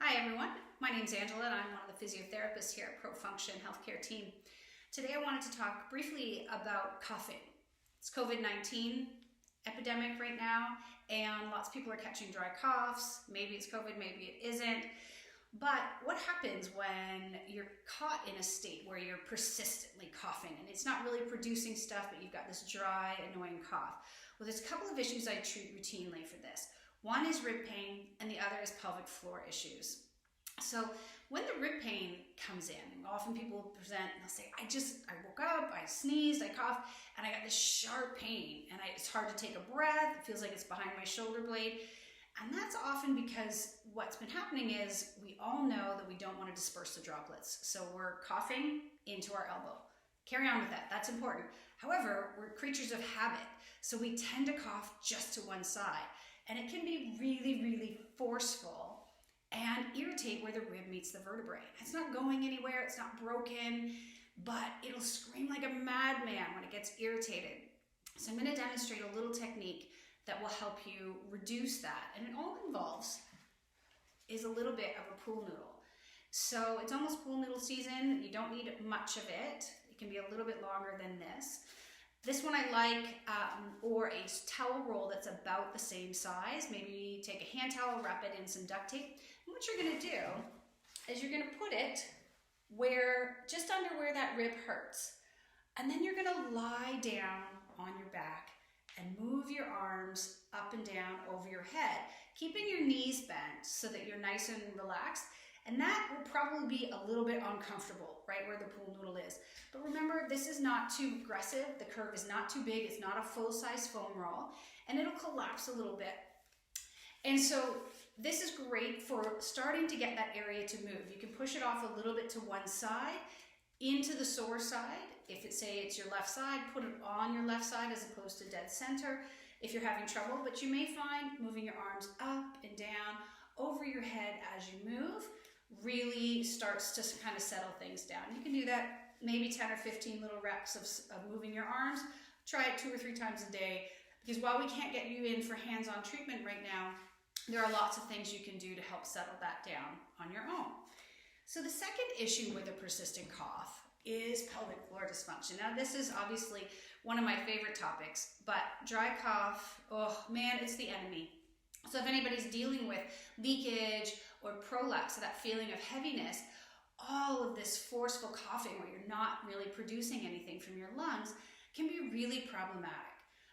Hi everyone, my name's Angela and I'm one of the physiotherapists here at ProFunction Healthcare team. Today I wanted to talk briefly about coughing. It's COVID-19 epidemic right now and lots of people are catching dry coughs. Maybe it's COVID, maybe it isn't. But what happens when you're caught in a state where you're persistently coughing and it's not really producing stuff, but you've got this dry, annoying cough? Well, there's a couple of issues I treat routinely for this. One is rib pain and the other is pelvic floor issues. So when the rib pain comes in, often people present and they'll say, I woke up, I sneezed, I coughed, and I got this sharp pain and it's hard to take a breath. It feels like it's behind my shoulder blade. And that's often because what's been happening is we all know that we don't want to disperse the droplets. So we're coughing into our elbow. Carry on with that, that's important. However, we're creatures of habit. So we tend to cough just to one side. And it can be really, really forceful and irritate where the rib meets the vertebrae. It's not going anywhere, it's not broken, but it'll scream like a madman when it gets irritated. So I'm going to demonstrate a little technique that will help you reduce that. And it all involves is a little bit of a pool noodle. So it's almost pool noodle season. You don't need much of it. It can be a little bit longer than this. This one I like, or a towel roll that's about the same size. Maybe take a hand towel, wrap it in some duct tape. And what you're gonna do is you're gonna put it just under where that rib hurts. And then you're gonna lie down on your back and move your arms up and down over your head, keeping your knees bent so that you're nice and relaxed. And that will probably be a little bit uncomfortable, right where the pool noodle is. But remember, this is not too aggressive. The curve is not too big. It's not a full-size foam roll. And it'll collapse a little bit. And so this is great for starting to get that area to move. You can push it off a little bit to one side, into the sore side. If it's your left side, put it on your left side as opposed to dead center if you're having trouble. But you may find moving your arms up and down over your head as you move really starts to kind of settle things down. You can do that maybe 10 or 15 little reps of moving your arms. Try it 2 or 3 times a day, because while we can't get you in for hands-on treatment right now, there are lots of things you can do to help settle that down on your own. So the second issue with a persistent cough is pelvic floor dysfunction. Now this is obviously one of my favorite topics, but dry cough, oh man, it's the enemy. So if anybody's dealing with leakage or prolapse, so that feeling of heaviness, all of this forceful coughing where you're not really producing anything from your lungs can be really problematic.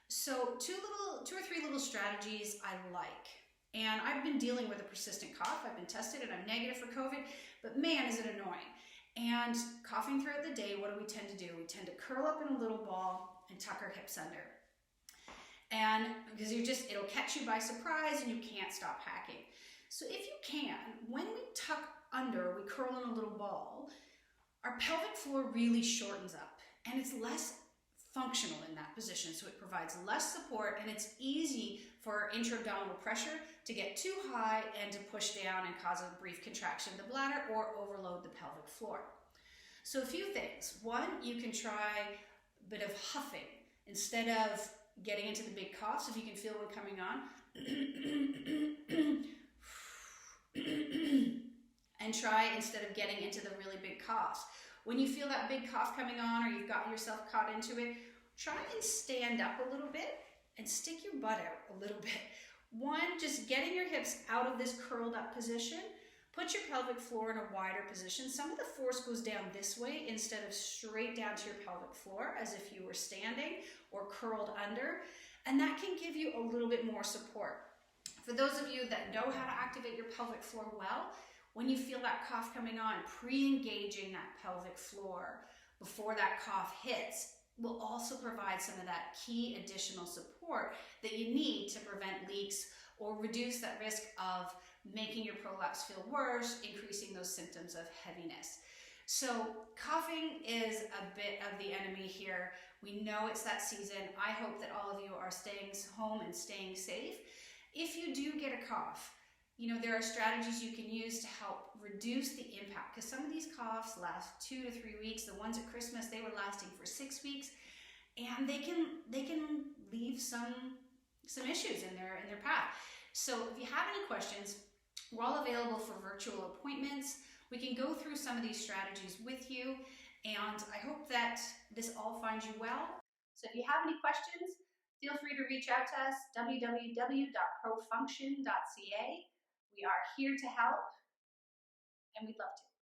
So 2 or 3 little strategies I like. And I've been dealing with a persistent cough. I've been tested and I'm negative for COVID, but man, is it annoying. And coughing throughout the day, what do we tend to do? We tend to curl up in a little ball and tuck our hips under. And because it'll catch you by surprise and you can't stop hacking. So if you can, when we tuck under, we curl in a little ball, our pelvic floor really shortens up and it's less functional in that position. So it provides less support and it's easy for intra-abdominal pressure to get too high and to push down and cause a brief contraction of the bladder or overload the pelvic floor. So a few things. One, you can try a bit of huffing instead of getting into the big coughs, if you can feel one coming on. And try, instead of getting into the really big coughs. When you feel that big cough coming on or you've got yourself caught into it, try and stand up a little bit and stick your butt out a little bit. One, just getting your hips out of this curled up position. Put your pelvic floor in a wider position. Some of the force goes down this way instead of straight down to your pelvic floor as if you were standing or curled under. And that can give you a little bit more support. For those of you that know how to activate your pelvic floor well, when you feel that cough coming on, pre-engaging that pelvic floor before that cough hits will also provide some of that key additional support that you need to prevent leaks or reduce that risk of making your prolapse feel worse, increasing those symptoms of heaviness. So coughing is a bit of the enemy here. We know it's that season. I hope that all of you are staying home and staying safe. If you do get a cough, there are strategies you can use to help reduce the impact, because some of these coughs last 2 to 3 weeks. The ones at Christmas, they were lasting for 6 weeks, and they can leave some issues in their path. So if you have any questions, We're all available for virtual appointments. We can go through some of these strategies with you, and I hope that this all finds you well. So if you have any questions, feel free to reach out to us, www.profunction.ca. We are here to help, and we'd love to.